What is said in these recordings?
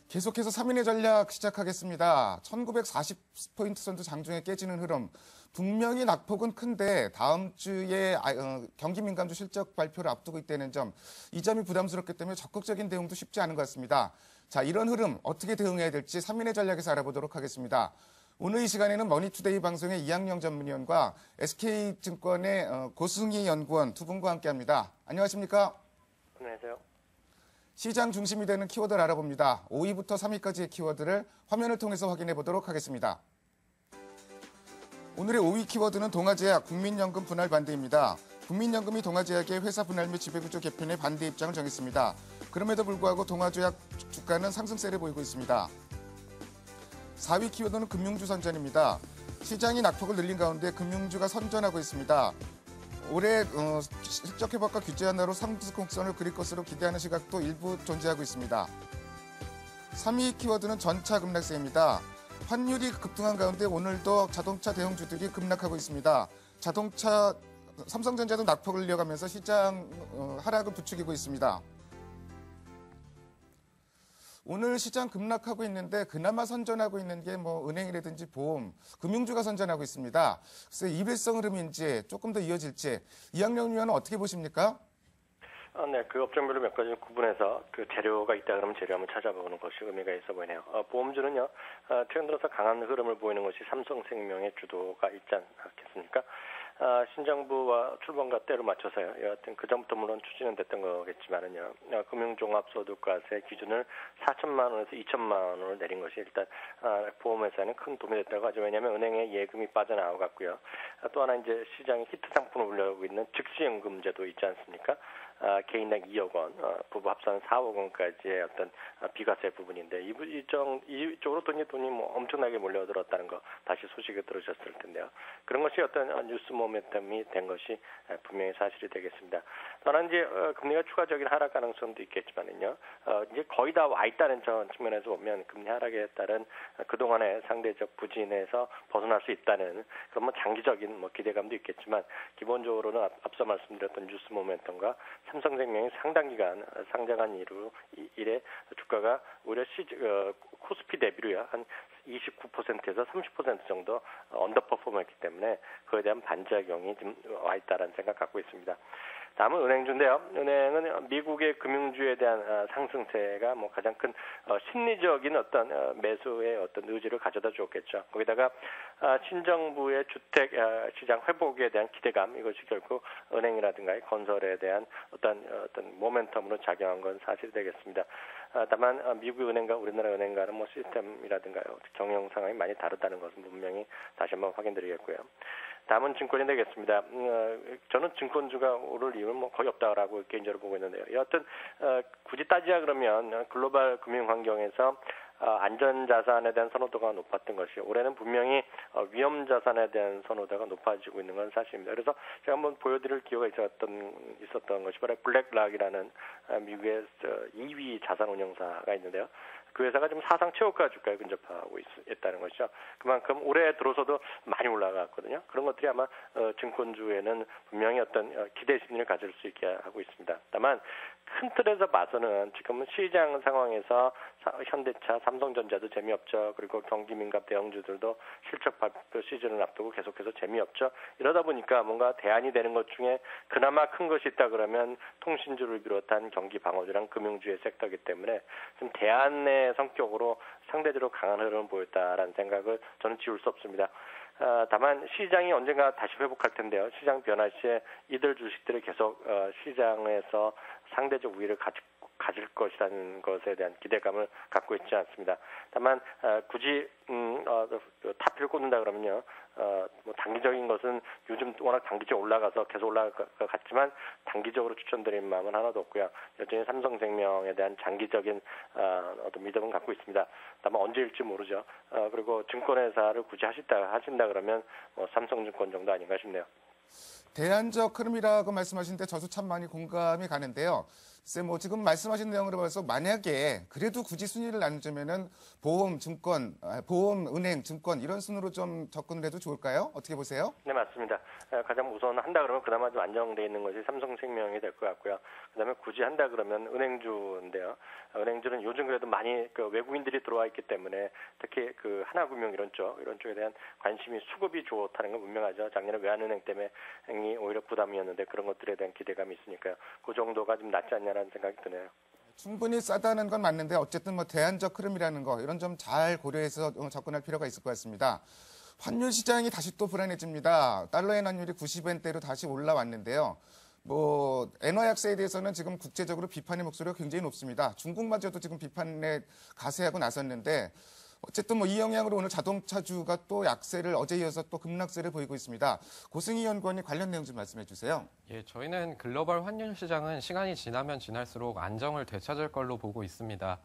계속해서 3인의 전략 시작하겠습니다. 1940포인트 선도 장중에 깨지는 흐름. 분명히 낙폭은 큰데 다음 주에 경기 민감주 실적 발표를 앞두고 있다는 점, 이 점이 부담스럽기 때문에 적극적인 대응도 쉽지 않은 것 같습니다. 자, 이런 흐름 어떻게 대응해야 될지 3인의 전략에서 알아보도록 하겠습니다. 오늘 이 시간에는 머니투데이 방송의 이학영 전문위원과 SK증권의 고승희 연구원 두 분과 함께합니다. 안녕하십니까? 안녕하세요. 시장 중심이 되는 키워드를 알아봅니다. 5위부터 3위까지의 키워드를 화면을 통해서 확인해 보도록 하겠습니다. 오늘의 5위 키워드는 동아제약 국민연금 분할 반대입니다. 국민연금이 동아제약의 회사 분할 및 지배구조 개편에 반대 입장을 정했습니다. 그럼에도 불구하고 동아제약 주가는 상승세를 보이고 있습니다. 4위 키워드는 금융주 선전입니다. 시장이 낙폭을 늘린 가운데 금융주가 선전하고 있습니다. 올해 실적 회복과 규제 완화로 상승곡선을 그릴 것으로 기대하는 시각도 일부 존재하고 있습니다. 3위 키워드는 전차 급락세입니다. 환율이 급등한 가운데 오늘도 자동차 대형주들이 급락하고 있습니다. 삼성전자도 낙폭을 이어가면서 시장 하락을 부추기고 있습니다. 오늘 시장 급락하고 있는데 그나마 선전하고 있는 게 은행이라든지 보험, 금융주가 선전하고 있습니다. 그래서 일회성 흐름인지 조금 더 이어질지 이학영 위원은 어떻게 보십니까? 네, 그 업종별로 몇 가지 구분해서 그 재료가 있다 그러면 재료 한번 찾아보는 것이 의미가 있어 보이네요. 보험주는요, 최근 들어서 강한 흐름을 보이는 것이 삼성생명의 주도가 있지 않겠습니까? 신정부와 출범과 때로 맞춰서요. 여하튼 그 전부터 물론 추진은 됐던 거겠지만은요. 금융종합소득과세 기준을 4천만 원에서 2천만 원을 내린 것이 일단 보험회사에는 큰 도움이 됐다고 하죠. 왜냐하면 은행에 예금이 빠져나와 갔고요. 또 하나 이제 시장에 히트 상품을 올려오고 있는 즉시연금제도 있지 않습니까? 개인당 2억 원, 부부 합산 4억 원까지의 어떤 비과세 부분인데 이쪽으로 돈이 엄청나게 몰려들었다는 거 다시 소식을 들으셨을 텐데요. 그런 것이 어떤 뉴스 모멘텀이 된 것이 분명히 사실이 되겠습니다. 또한 이제 금리가 추가적인 하락 가능성도 있겠지만은요, 이제 거의 다 와 있다는 측면에서 보면 금리 하락에 따른 그동안의 상대적 부진에서 벗어날 수 있다는 그런 장기적인 기대감도 있겠지만 기본적으로는 앞서 말씀드렸던 뉴스 모멘텀과 삼성생명이 상당 기간 상장한 이래 주가가 오히려 코스피 대비로요 한 29%에서 30% 정도 언더퍼폼했기 때문에 그에 대한 반작용이 좀 와 있다라는 생각 갖고 있습니다. 다음은 은행주인데요. 은행은 미국의 금융주에 대한 상승세가 가장 큰 심리적인 어떤 매수의 어떤 의지를 가져다 주었겠죠. 거기다가 신정부의 주택 시장 회복에 대한 기대감, 이것이 결국 은행이라든가 건설에 대한 어떤 모멘텀으로 작용한 건 사실이 되겠습니다. 다만 미국 은행과 우리나라 은행과는 시스템이라든가 경영 상황이 많이 다르다는 것은 분명히 다시 한번 확인드리겠고요. 다음은 증권이 되겠습니다. 저는 증권주가 오를 이유는 거의 없다라고 개인적으로 보고 있는데요. 여하튼 굳이 따지자 그러면 글로벌 금융 환경에서 안전자산에 대한 선호도가 높았던 것이 올해는 분명히 위험자산에 대한 선호도가 높아지고 있는 건 사실입니다. 그래서 제가 한번 보여드릴 기회가 있었던 것이 바로 블랙락이라는 미국의 2위 자산운용사가 있는데요. 그 회사가 지금 사상 최고가 주가에 근접하고 있다는 것이죠. 그만큼 올해 들어서도 많이 올라갔거든요. 그런 것들이 아마 증권주에는 분명히 어떤 기대 심리를 가질 수 있게 하고 있습니다. 다만 큰 틀에서 봐서는 지금은 시장 상황에서 현대차, 삼성전자도 재미없죠. 그리고 경기 민감 대형주들도 실적 발표 시즌을 앞두고 계속해서 재미없죠. 이러다 보니까 뭔가 대안이 되는 것 중에 그나마 큰 것이 있다 그러면 통신주를 비롯한 경기 방어주랑 금융주의 섹터이기 때문에 좀 대안의 성격으로 상대적으로 강한 흐름을 보였다라는 생각을 저는 지울 수 없습니다. 다만 시장이 언젠가 다시 회복할 텐데요. 시장 변화 시에 이들 주식들이 계속 시장에서 상대적 우위를 가질 것이라는 것에 대한 기대감을 갖고 있지 않습니다. 다만 굳이 탑을 꽂는다 그러면요, 단기적인 것은 요즘 워낙 단기적으로 올라가서 계속 올라갈 것 같지만 단기적으로 추천드리는 마음은 하나도 없고요. 여전히 삼성생명에 대한 장기적인 어떤 믿음은 갖고 있습니다. 다만 언제일지 모르죠. 그리고 증권회사를 굳이 하신다 그러면 삼성증권 정도 아닌가 싶네요. 대안적 흐름이라고 말씀하시는데 저도 참 많이 공감이 가는데요. 글쎄 뭐 지금 말씀하신 내용으로 봐서 만약에 그래도 굳이 순위를 나누자면은 보험, 증권, 보험, 은행, 증권 이런 순으로 좀 접근을 해도 좋을까요? 어떻게 보세요? 네, 맞습니다. 가장 우선 한다 그러면 그나마 좀 안정돼 있는 것이 삼성생명이 될 것 같고요. 그다음에 굳이 한다 그러면 은행주인데요. 은행주는 요즘 그래도 많이 그 외국인들이 들어와 있기 때문에 특히 그 하나금융 이런 쪽에 대한 관심이 수급이 좋다는 건 분명하죠. 작년에 외환은행 때문에 오히려 부담이었는데 그런 것들에 대한 기대감이 있으니까요. 그 정도가 좀 낫지 않냐라는 생각이 드네요. 충분히 싸다는 건 맞는데 어쨌든 뭐 대안적 흐름이라는 거 이런 점 잘 고려해서 접근할 필요가 있을 것 같습니다. 환율 시장이 다시 또 불안해집니다. 달러의 환율이 90엔대로 다시 올라왔는데요. 뭐 엔화 약세에 대해서는 지금 국제적으로 비판의 목소리가 굉장히 높습니다. 중국마저도 지금 비판에 가세하고 나섰는데 어쨌든 뭐 이 영향으로 오늘 자동차주가 또 약세를 어제 이어서 또 급락세를 보이고 있습니다. 고승희 연구원이 관련 내용 좀 말씀해 주세요. 예, 저희는 글로벌 환율 시장은 시간이 지나면 지날수록 안정을 되찾을 걸로 보고 있습니다.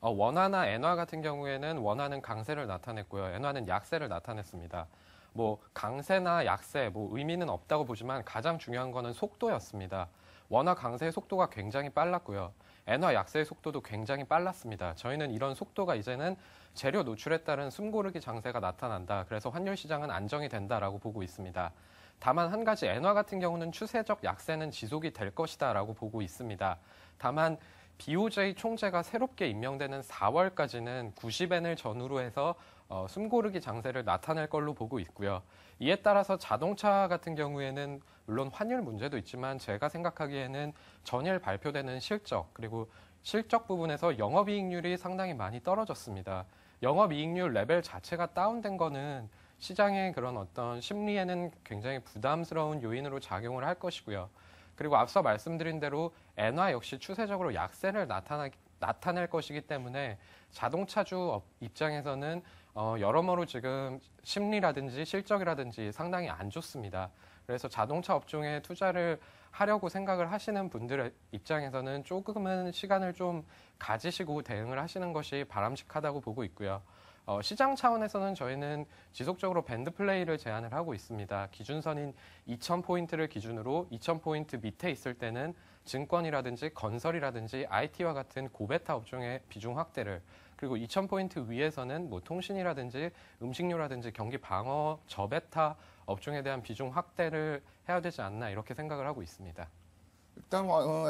원화나 엔화 같은 경우에는 원화는 강세를 나타냈고요. 엔화는 약세를 나타냈습니다. 뭐 강세나 약세 뭐 의미는 없다고 보지만 가장 중요한 거는 속도였습니다. 원화 강세의 속도가 굉장히 빨랐고요. 엔화 약세의 속도도 굉장히 빨랐습니다. 저희는 이런 속도가 이제는 재료 노출에 따른 숨고르기 장세가 나타난다. 그래서 환율 시장은 안정이 된다라고 보고 있습니다. 다만 한 가지 엔화 같은 경우는 추세적 약세는 지속이 될 것이다라고 보고 있습니다. 다만 BOJ 총재가 새롭게 임명되는 4월까지는 90엔을 전후로 해서 숨고르기 장세를 나타낼 걸로 보고 있고요. 이에 따라서 자동차 같은 경우에는 물론 환율 문제도 있지만 제가 생각하기에는 전일 발표되는 실적 그리고 실적 부분에서 영업이익률이 상당히 많이 떨어졌습니다. 영업이익률 레벨 자체가 다운된 거는 시장의 그런 어떤 심리에는 굉장히 부담스러운 요인으로 작용을 할 것이고요. 그리고 앞서 말씀드린 대로 엔화 역시 추세적으로 약세를 나타낼 것이기 때문에 자동차주 입장에서는 여러모로 지금 심리라든지 실적이라든지 상당히 안 좋습니다. 그래서 자동차 업종에 투자를 하려고 생각을 하시는 분들의 입장에서는 조금은 시간을 좀 가지시고 대응을 하시는 것이 바람직하다고 보고 있고요. 시장 차원에서는 저희는 지속적으로 밴드 플레이를 제안을 하고 있습니다. 기준선인 2,000포인트를 기준으로 2,000포인트 밑에 있을 때는 증권이라든지 건설이라든지 IT와 같은 고베타 업종의 비중 확대를 그리고 2,000포인트 위에서는 뭐 통신이라든지 음식료라든지 경기 방어 저베타 업종에 대한 비중 확대를 해야 되지 않나 이렇게 생각을 하고 있습니다. 일단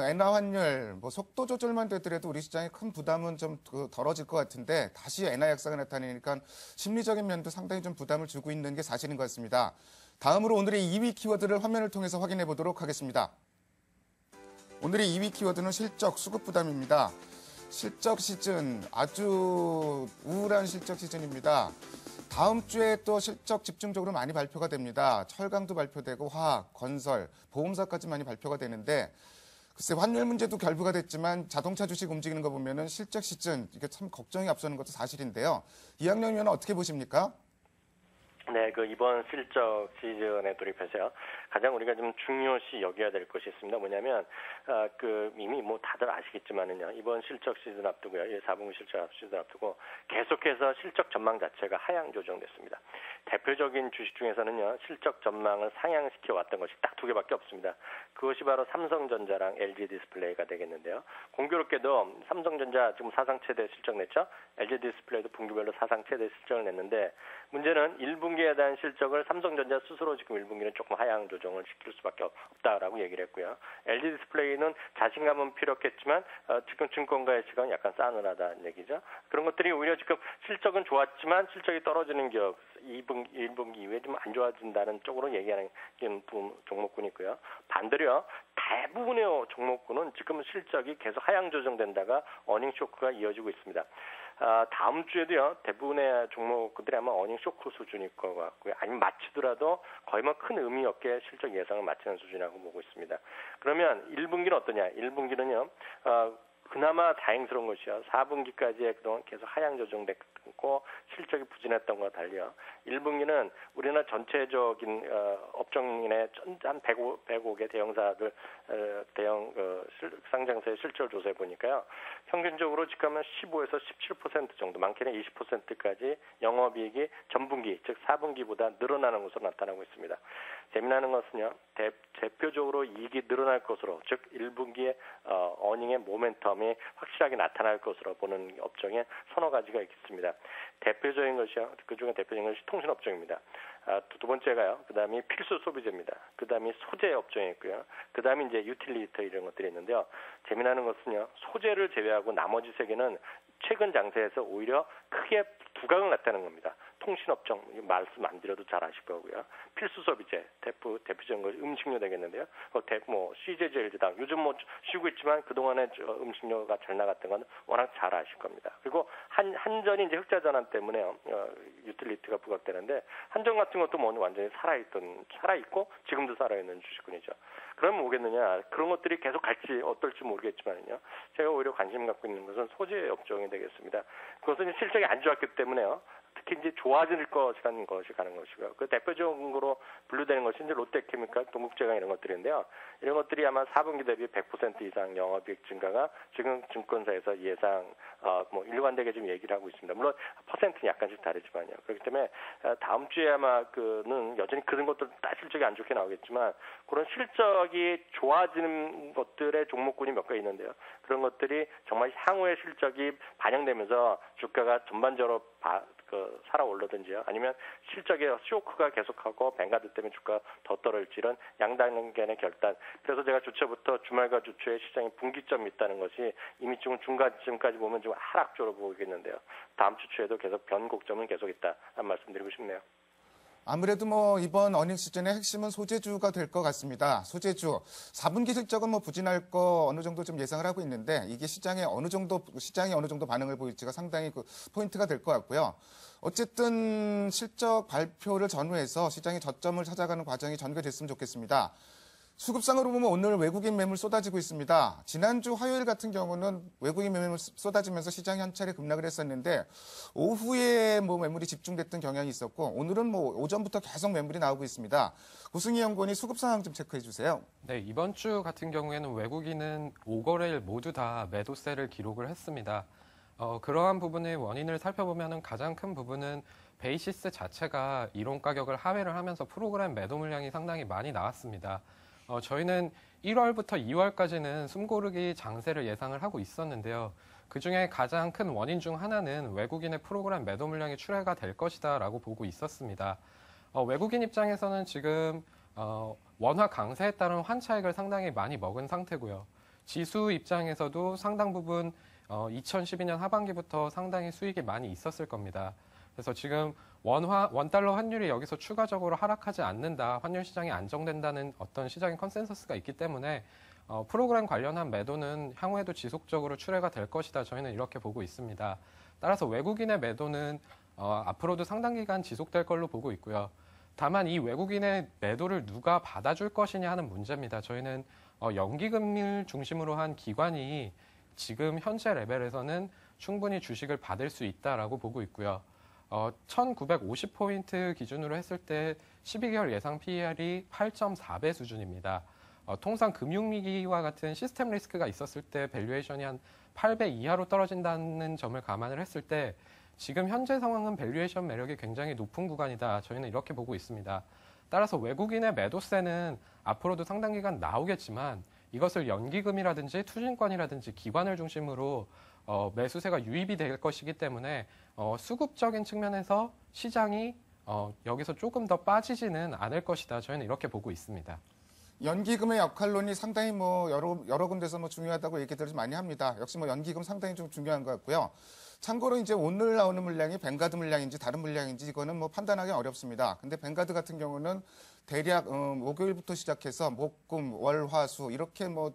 엔화 환율 뭐 속도 조절만 되더라도 우리 시장에 큰 부담은 좀 덜어질 것 같은데 다시 엔화 약세가 나타나니까 심리적인 면도 상당히 좀 부담을 주고 있는 게 사실인 것 같습니다. 다음으로 오늘의 2위 키워드를 화면을 통해서 확인해 보도록 하겠습니다. 오늘의 2위 키워드는 실적 수급 부담입니다. 실적 시즌 아주 우울한 실적 시즌입니다. 다음 주에 또 실적 집중적으로 많이 발표가 됩니다. 철강도 발표되고 화학, 건설, 보험사까지 많이 발표가 되는데 글쎄 환율 문제도 결부가 됐지만 자동차 주식 움직이는 거 보면은 실적 시즌 이게 참 걱정이 앞서는 것도 사실인데요. 이학년 위원은 어떻게 보십니까? 네, 그 이번 실적 시즌에 돌입해서요. 가장 우리가 좀 중요시 여겨야 될 것이 있습니다. 뭐냐면 이미 뭐 다들 아시겠지만은요. 이번 실적 시즌 앞두고요. 4분기 실적 시즌 앞두고 계속해서 실적 전망 자체가 하향 조정됐습니다. 대표적인 주식 중에서는요. 실적 전망을 상향시켜 왔던 것이 딱 두 개밖에 없습니다. 그것이 바로 삼성전자랑 LG 디스플레이가 되겠는데요. 공교롭게도 삼성전자 지금 사상 최대 실적 냈죠. LG 디스플레이도 분기별로 사상 최대 실적을 냈는데 문제는 1분기에 대한 실적을 삼성전자 스스로 지금 1분기는 조금 하향 조정을 시킬 수밖에 없다라고 얘기를 했고요. LG 디스플레이는 자신감은 필요했지만 지금 증권가의 시간은 약간 싸늘하다는 얘기죠. 그런 것들이 오히려 지금 실적은 좋았지만 실적이 떨어지는 기업 1분기 이후에 좀 안 좋아진다는 쪽으로 얘기하는 종목군이 있고요. 반대로요. 대부분의 종목군은 지금 실적이 계속 하향 조정된다가 어닝 쇼크가 이어지고 있습니다. 다음 주에도요, 대부분의 종목들이 아마 어닝 쇼크 수준일 것 같고요. 아니면 마치더라도 거의 뭐 큰 의미 없게 실적 예상을 마치는 수준이라고 보고 있습니다. 그러면 1분기는 어떠냐? 1분기는요, 그나마 다행스러운 것이요. 4분기까지 그동안 계속 하향 조정됐고 실적이 부진했던 것과 달리요. 1분기는 우리나라 전체적인 업종인의 한 105개 대형사들 대형 상장사의 실적 조사해 보니까요. 평균적으로 직하면 15에서 17% 정도, 많게는 20%까지 영업이익이 전분기, 즉 4분기보다 늘어나는 것으로 나타나고 있습니다. 재미나는 것은요. 대표적으로 이익이 늘어날 것으로, 즉 1분기에 어닝의 모멘텀이 확실하게 나타날 것으로 보는 업종에 서너 가지가 있습니다. 대표적인 것이요. 그중에 대표적인 것이 통신업종입니다. 두 번째가요. 그다음이 필수 소비재입니다. 그다음이 소재 업종이 있고요. 그다음이 이제 유틸리티 이런 것들이 있는데요. 재미나는 것은요. 소재를 제외하고 나머지 세 개는 최근 장세에서 오히려 크게 두각을 나타내는 겁니다. 통신업종, 말씀 안 드려도 잘 아실 거고요. 필수 소비재, 대표적인 것이 음식료 되겠는데요. CJ제일제당, 요즘 뭐 쉬고 있지만 그동안에 음식료가 잘 나갔던 건 워낙 잘 아실 겁니다. 그리고 한전이 이제 흑자 전환 때문에요. 유틸리티가 부각되는데, 한전 같은 것도 뭐 완전히 살아있고 지금도 살아있는 주식군이죠. 그러면 뭐겠느냐. 그런 것들이 계속 갈지 어떨지 모르겠지만요. 제가 오히려 관심 갖고 있는 것은 소재 업종이 되겠습니다. 그것은 실적이 안 좋았기 때문에요. 특히 이제 좋아질 것이라는 것이 가는 것이고요. 그 대표적으로 분류되는 것이 이제 롯데케미칼, 동국제강 이런 것들인데요. 이런 것들이 아마 4분기 대비 100% 이상 영업이익 증가가 지금 증권사에서 예상, 일관되게 좀 얘기를 하고 있습니다. 물론 퍼센트는 약간씩 다르지만요. 그렇기 때문에 다음 주에 아마 그는 여전히 그런 것들 다 실적이 안 좋게 나오겠지만 그런 실적이 좋아지는 것들의 종목군이 몇 개 있는데요. 그런 것들이 정말 향후의 실적이 반영되면서 주가가 전반적으로 살아 올르든지요. 아니면 실적의 쇼크가 계속하고 뱅가드 때문에 주가가 더 떨어질지 이런 양단간의 결단. 그래서 제가 주초부터 주말과 주초에 시장이 분기점이 있다는 것이 이미 지금 중간쯤까지 보면 좀 하락조로 보이겠는데요. 다음 주초에도 계속 변곡점은 계속 있다. 한 말씀드리고 싶네요. 아무래도 뭐 이번 어닝 시즌의 핵심은 소재주가 될 것 같습니다. 소재주 4분기 실적은 뭐 부진할 거 어느 정도 좀 예상을 하고 있는데 이게 시장이 어느 정도 반응을 보일지가 상당히 포인트가 될 것 같고요. 어쨌든 실적 발표를 전후해서 시장이 저점을 찾아가는 과정이 전개됐으면 좋겠습니다. 수급상으로 보면 오늘 외국인 매물 쏟아지고 있습니다. 지난주 화요일 같은 경우는 외국인 매물 쏟아지면서 시장이 한 차례 급락을 했었는데 오후에 뭐 매물이 집중됐던 경향이 있었고 오늘은 뭐 오전부터 계속 매물이 나오고 있습니다. 고승희 연구원이 수급 상황 좀 체크해 주세요. 네, 이번 주 같은 경우에는 외국인은 5거래일 모두 다 매도세를 기록을 했습니다. 그러한 부분의 원인을 살펴보면 가장 큰 부분은 베이시스 자체가 이론 가격을 하회를 하면서 프로그램 매도 물량이 상당히 많이 나왔습니다. 저희는 1월부터 2월까지는 숨고르기 장세를 예상을 하고 있었는데요. 그중에 가장 큰 원인 중 하나는 외국인의 프로그램 매도 물량이 출회가 될 것이다라고 보고 있었습니다. 외국인 입장에서는 지금 원화 강세에 따른 환차익을 상당히 많이 먹은 상태고요. 지수 입장에서도 상당 부분 2012년 하반기부터 상당히 수익이 많이 있었을 겁니다. 그래서 지금 원달러 환율이 여기서 추가적으로 하락하지 않는다, 환율 시장이 안정된다는 어떤 시장의 컨센서스가 있기 때문에 프로그램 관련한 매도는 향후에도 지속적으로 출회가 될 것이다. 저희는 이렇게 보고 있습니다. 따라서 외국인의 매도는 앞으로도 상당 기간 지속될 걸로 보고 있고요. 다만 이 외국인의 매도를 누가 받아줄 것이냐 하는 문제입니다. 저희는 연기금리를 중심으로 한 기관이 지금 현재 레벨에서는 충분히 주식을 받을 수 있다라고 보고 있고요. 1950포인트 기준으로 했을 때 12개월 예상 PER이 8.4배 수준입니다. 통상 금융위기와 같은 시스템 리스크가 있었을 때 밸류에이션이 한 8배 이하로 떨어진다는 점을 감안을 했을 때 지금 현재 상황은 밸류에이션 매력이 굉장히 높은 구간이다. 저희는 이렇게 보고 있습니다. 따라서 외국인의 매도세는 앞으로도 상당 기간 나오겠지만 이것을 연기금이라든지 투신권이라든지 기관을 중심으로 매수세가 유입이 될 것이기 때문에 수급적인 측면에서 시장이 여기서 조금 더 빠지지는 않을 것이다. 저희는 이렇게 보고 있습니다. 연기금의 역할론이 상당히 뭐 여러 군데서 뭐 중요하다고 얘기들을 많이 합니다. 역시 뭐 연기금 상당히 좀 중요한 것 같고요. 참고로 이제 오늘 나오는 물량이 뱅가드 물량인지 다른 물량인지 이거는 뭐 판단하기 어렵습니다. 근데 뱅가드 같은 경우는 대략 목요일부터 시작해서 목, 금, 월, 화, 수 이렇게 뭐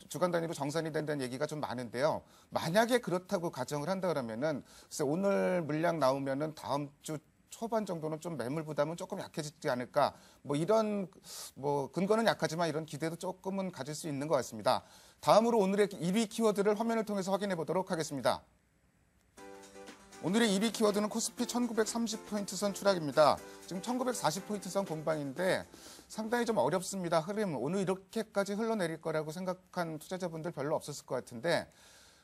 주간 단위로 정산이 된다는 얘기가 좀 많은데요. 만약에 그렇다고 가정을 한다 그러면은 글쎄 오늘 물량 나오면은 다음 주 초반 정도는 좀 매물 부담은 조금 약해지지 않을까. 뭐 이런 뭐 근거는 약하지만 이런 기대도 조금은 가질 수 있는 것 같습니다. 다음으로 오늘의 2위 키워드를 화면을 통해서 확인해 보도록 하겠습니다. 오늘의 1위 키워드는 코스피 1930포인트 선 추락입니다. 지금 1940포인트 선 공방인데 상당히 좀 어렵습니다. 흐름. 오늘 이렇게까지 흘러내릴 거라고 생각한 투자자분들 별로 없었을 것 같은데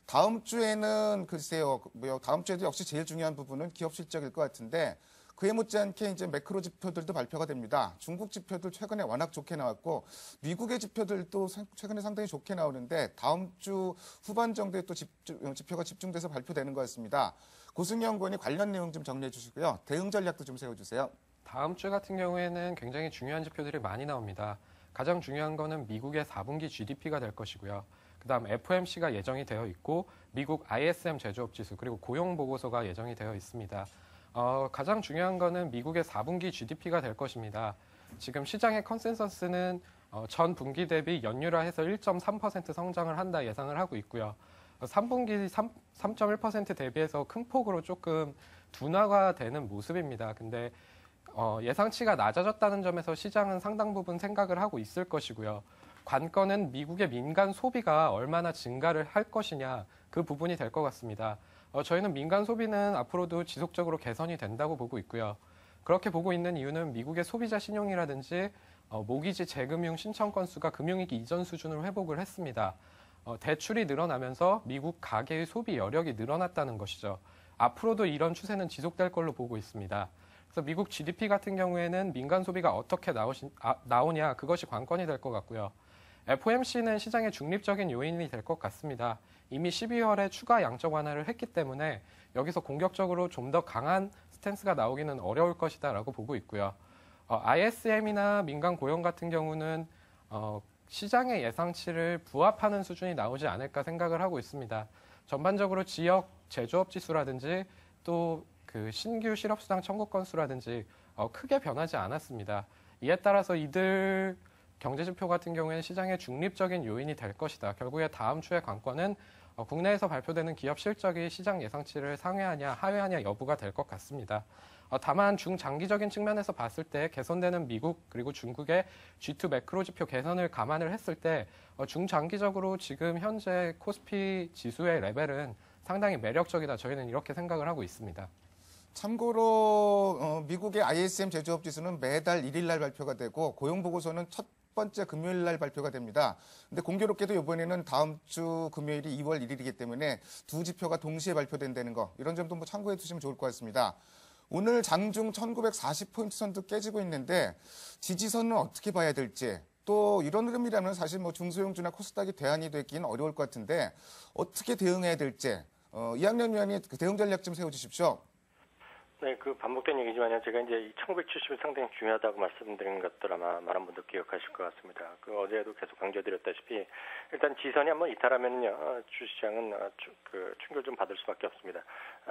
다음 주에는 글쎄요. 다음 주에도 역시 제일 중요한 부분은 기업 실적일 것 같은데 그에 못지않게 이제 매크로 지표들도 발표가 됩니다. 중국 지표들 최근에 워낙 좋게 나왔고 미국의 지표들도 최근에 상당히 좋게 나오는데 다음 주 후반 정도에 또 지표가 집중돼서 발표되는 것 같습니다. 고승영 의원이 관련 내용 좀 정리해 주시고요. 대응 전략도 좀 세워주세요. 다음 주 같은 경우에는 굉장히 중요한 지표들이 많이 나옵니다. 가장 중요한 거는 미국의 4분기 GDP가 될 것이고요. 그다음 FOMC가 예정이 되어 있고 미국 ISM 제조업 지수 그리고 고용 보고서가 예정이 되어 있습니다. 가장 중요한 거는 미국의 4분기 GDP가 될 것입니다. 지금 시장의 컨센서스는 전 분기 대비 연율화해서 1.3% 성장을 한다 예상을 하고 있고요. 3분기 3.1% 대비해서 큰 폭으로 조금 둔화가 되는 모습입니다. 근데 예상치가 낮아졌다는 점에서 시장은 상당 부분 생각을 하고 있을 것이고요. 관건은 미국의 민간 소비가 얼마나 증가를 할 것이냐 그 부분이 될 것 같습니다. 저희는 민간 소비는 앞으로도 지속적으로 개선이 된다고 보고 있고요. 그렇게 보고 있는 이유는 미국의 소비자 신용이라든지 모기지 재금융 신청 건수가 금융위기 이전 수준으로 회복을 했습니다. 대출이 늘어나면서 미국 가계의 소비 여력이 늘어났다는 것이죠. 앞으로도 이런 추세는 지속될 걸로 보고 있습니다. 그래서 미국 GDP 같은 경우에는 민간 소비가 어떻게 나오냐 그것이 관건이 될 것 같고요. FOMC는 시장의 중립적인 요인이 될 것 같습니다. 이미 12월에 추가 양적 완화를 했기 때문에 여기서 공격적으로 좀 더 강한 스탠스가 나오기는 어려울 것이다라고 보고 있고요. ISM이나 민간 고용 같은 경우는 시장의 예상치를 부합하는 수준이 나오지 않을까 생각을 하고 있습니다. 전반적으로 지역 제조업 지수라든지 또 그 신규 실업수당 청구 건수라든지 크게 변하지 않았습니다. 이에 따라서 이들 경제지표 같은 경우에는 시장의 중립적인 요인이 될 것이다. 결국에 다음 주의 관건은 국내에서 발표되는 기업 실적이 시장 예상치를 상회하냐 하회하냐 여부가 될 것 같습니다. 다만 중장기적인 측면에서 봤을 때 개선되는 미국 그리고 중국의 G2 매크로 지표 개선을 감안을 했을 때 중장기적으로 지금 현재 코스피 지수의 레벨은 상당히 매력적이다. 저희는 이렇게 생각을 하고 있습니다. 참고로 미국의 ISM 제조업 지수는 매달 1일 날 발표가 되고 고용 보고서는 첫 번째 금요일 날 발표가 됩니다. 근데 공교롭게도 이번에는 다음 주 금요일이 2월 1일이기 때문에 두 지표가 동시에 발표된다는 거 이런 점도 참고해 두시면 좋을 것 같습니다. 오늘 장중 1940포인트 선도 깨지고 있는데 지지선은 어떻게 봐야 될지 또 이런 흐름이라면 사실 중소형주나 코스닥이 대안이 되긴 어려울 것 같은데 어떻게 대응해야 될지 이학년 위원이 그 대응 전략 좀 세워주십시오. 네, 그 반복된 얘기지만요. 제가 이제 1970이 상당히 중요하다고 말씀드린 것들 아마 많은 분들 기억하실 것 같습니다. 그 어제도 계속 강조드렸다시피 일단 지선이 한번 이탈하면요, 주시장은 충격을 좀 받을 수밖에 없습니다.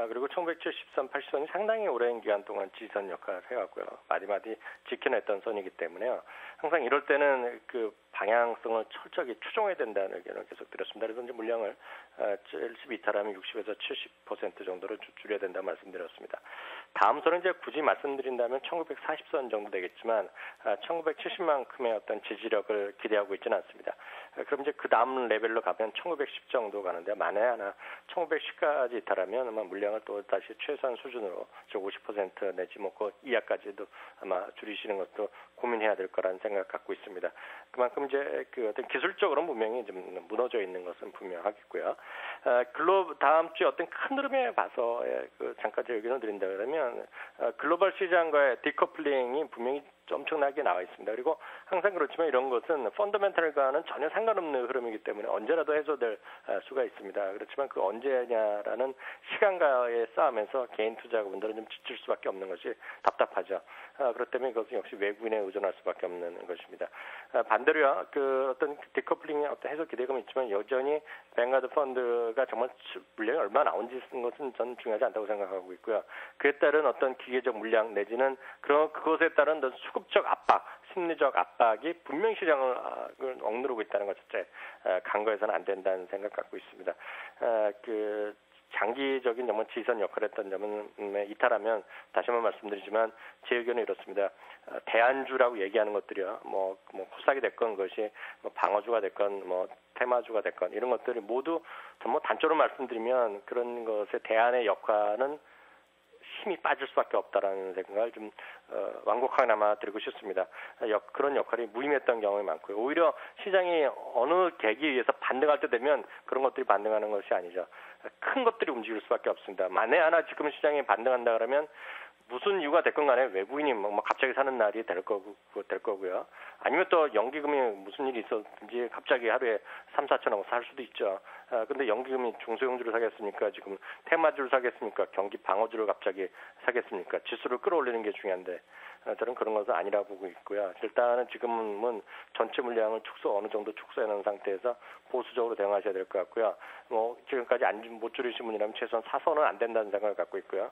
그리고 1973, 80선이 상당히 오랜 기간 동안 지선 역할을 해왔고요. 마디마디 지켜냈던 선이기 때문에요. 항상 이럴 때는 그 방향성을 철저하게 추종해야 된다는 의견을 계속 드렸습니다. 그래서 이제 물량을 70 이탈하면 60에서 70% 정도로 줄여야 된다고 말씀드렸습니다. 다음 선은 이제 굳이 말씀드린다면 1940선 정도 되겠지만 1970만큼의 어떤 지지력을 기대하고 있지는 않습니다. 그럼 이제 그 다음 레벨로 가면 1910 정도 가는데 만에 하나 1910까지 이탈하면 아마 물량을 또 다시 최소한 수준으로 50% 내지 그 이하까지도 아마 줄이시는 것도 고민해야 될 거라는 생각 갖고 있습니다. 그만큼 이제 그 어떤 기술적으로 분명히 좀 무너져 있는 것은 분명하겠고요. 다음 주에 어떤 큰 흐름에 봐서 잠깐 제 의견을 드린다 그러면 글로벌 시장과의 디커플링이 분명히 엄청나게 나와 있습니다. 그리고 항상 그렇지만 이런 것은 펀더멘털과는 전혀 상관없는 흐름이기 때문에 언제라도 해소될 수가 있습니다. 그렇지만 그 언제냐라는 시간과의 싸움에서 개인 투자자분들은 좀 지칠 수밖에 없는 것이 답답하죠. 그렇기 때문에 이것은 역시 외국인에 의존할 수밖에 없는 것입니다. 반대로요, 그 어떤 디커플링의 어떤 해소 기대감이 있지만 여전히 뱅가드 펀드가 정말 물량이 얼마나 나온지 쓰는 것은 저는 중요하지 않다고 생각하고 있고요. 그에 따른 어떤 기계적 물량 내지는 그것에 따른 수급적 압박, 심리적 압박이 분명히 시장을 억누르고 있다는 것 자체 간과해서는 안 된다는 생각 갖고 있습니다. 장기적인 정말 지선 역할을 했던 점은 이탈하면 다시 한번 말씀드리지만 제 의견은 이렇습니다. 대안주라고 얘기하는 것들이요. 뭐 코스닥이 됐건 그것이 뭐 방어주가 됐건 뭐 테마주가 됐건 이런 것들이 모두 뭐 단적으로 말씀드리면 그런 것의 대안의 역할은 힘이 빠질 수밖에 없다라는 생각을 좀 완곡하게나마 드리고 싶습니다. 그런 역할이 무의미했던 경험이 많고요. 오히려 시장이 어느 계기에 의해서 반등할 때 되면 그런 것들이 반등하는 것이 아니죠. 큰 것들이 움직일 수밖에 없습니다. 만에 하나 지금 시장이 반등한다 그러면 무슨 이유가 됐건 간에 외국인이 뭐 갑자기 사는 날이 될 거고요. 아니면 또 연기금이 무슨 일이 있었든지 갑자기 하루에 3, 4천하고 살 수도 있죠. 근데 연기금이 중소형주를 사겠습니까? 지금 테마주를 사겠습니까? 경기 방어주를 갑자기 사겠습니까? 지수를 끌어올리는 게 중요한데 저는 그런 것은 아니라고 보고 있고요. 일단은 지금은 전체 물량을 어느 정도 축소해놓은 상태에서 보수적으로 대응하셔야 될 것 같고요. 뭐 지금까지 못 줄이신 분이라면 최소한 사서는 안 된다는 생각을 갖고 있고요.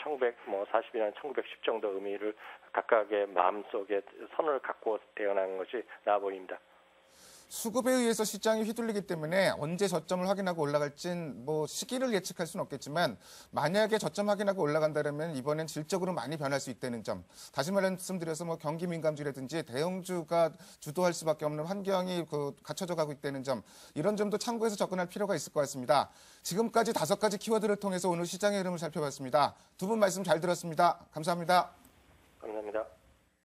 1940이나 1910 정도 의미를 각각의 마음속에 선을 갖고 대응하는 것이 나아 보입니다. 수급에 의해서 시장이 휘둘리기 때문에 언제 저점을 확인하고 올라갈진 뭐 시기를 예측할 수는 없겠지만 만약에 저점 확인하고 올라간다면 이번엔 질적으로 많이 변할 수 있다는 점. 다시 말씀드려서 뭐 경기 민감주라든지 대형주가 주도할 수밖에 없는 환경이 갖춰져 가고 있다는 점. 이런 점도 참고해서 접근할 필요가 있을 것 같습니다. 지금까지 5가지 키워드를 통해서 오늘 시장의 흐름을 살펴봤습니다. 두 분 말씀 잘 들었습니다. 감사합니다. 감사합니다.